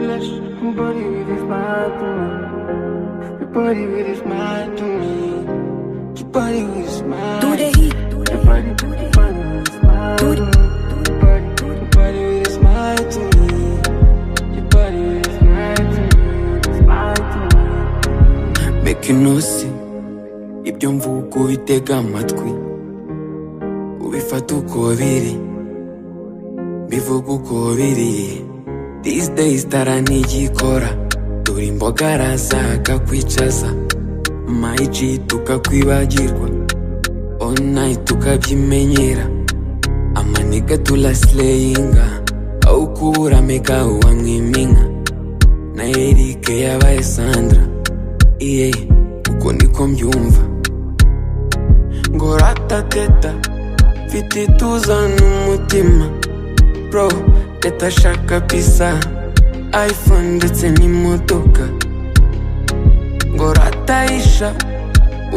flesh, your body with his mind to me. Your body with his mind to me. Your body with his mind. Do the heat. Your body with his mind to me. Your body with his mind to me. Your body with his mind to me. His mind to me. Make you know see ibyo mvuga ubitega amatwi, ubifata uko biri, bivuga uko biri. These days taranigikora, dore imboga arazaga kwicaza, my G tukakwibagirwa, all night tukabyimenyera, amaniga tulaslayinga, aho kubura mega uwamwiminka, na Eric yabaye Sandra, yeah, uko niko mbyumva. Ngo ratateta, mfite ituza n'umutima, bro, leta shaka pisa, iPhone ndetse n'imodoka. Ngo rataisha,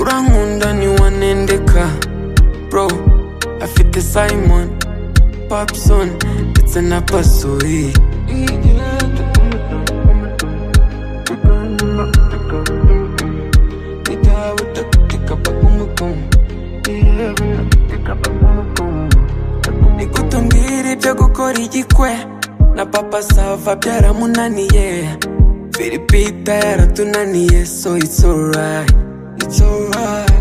urankunda ntiwanendeka, bro, afite Simon, Papson ndetse na Pasori. Nikutumbwira ibyo gukora igikwe, na papa sava byaramunaniye, Filipita yaratunaniye, so it's alright, it's alright.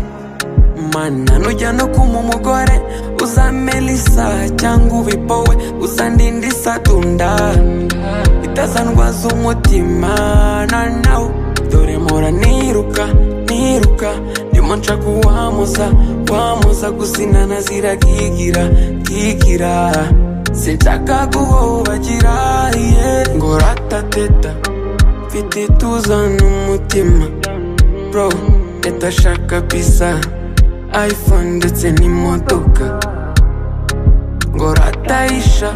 Mana nujya no kuma umugore, uza Melissa cyangwa ubipowe, uza ndindi Sadunda, itazandwaza umutima na now. Dore mpora niruka, ndimo nshaka uwamuza, gusinana ziragigira, sinshaka guhobagira, yeah. Ngo ratateta, mfite ituza n'umutima, bro, leta shaka pisa, iPhone ndetse n'imodoka. Ngo rataisha,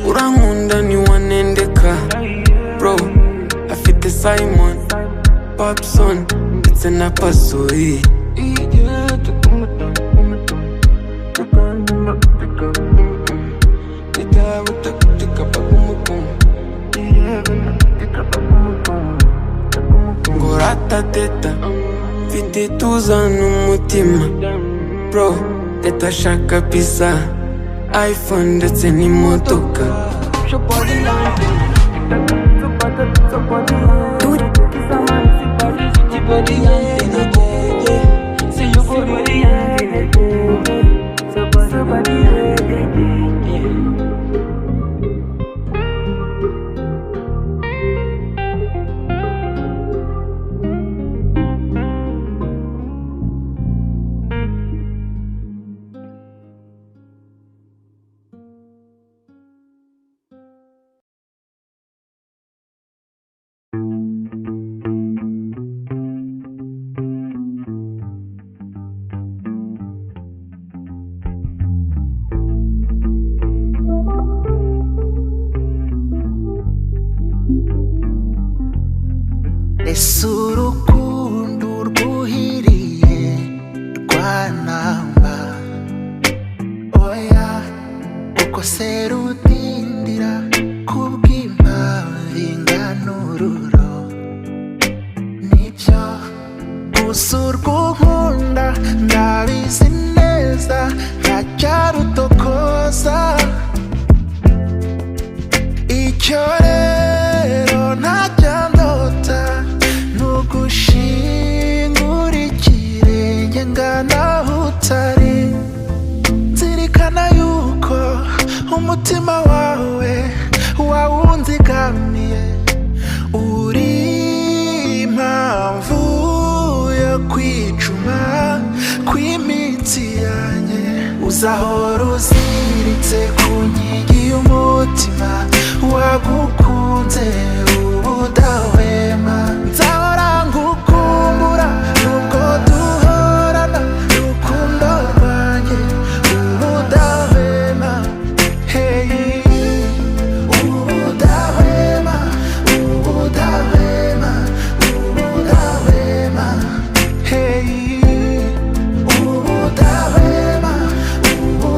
urankunda ntiwanendeka, bro, afite Simon, Papson ndetse na Pasori. Ngo ratateta, mfite ituza n'umutima, bro, leta shaka pisa, iPhone ndetse n'imodoka. Ese urukundo rwuhiriye rwanamba, oya uko se rudindira kubw'impamvu ingana ururo. Nibyo gusa urw'unkunda ndabizi neza, ntacyarutokoza. Icyo rero ntajya ndota, nugushingura ikirenge ngana aho utari. Nzirikana yuko umutima wawe wawunzigamiye, uri impamvu yo kwicuma kw'imitsi yanjye. Uzahora uziritse ku nkingi y'umutima, wagukunze ubudahwema. Nzahora ngukumbura nubwo duhorana, rukundo rwanjye ubudahwema. Hey, ubudahwema, ubudahwema, ubudahwema. Hey, ubudahwema, ubudahwema.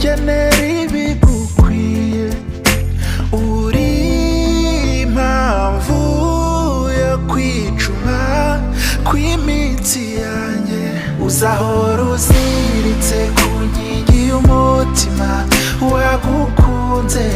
kugenera ibigukwiye. Uri impamvu yo kwicuma kw'imitsi yanjye. Uzahora uziritse ku nkingi y'umutima wagukunze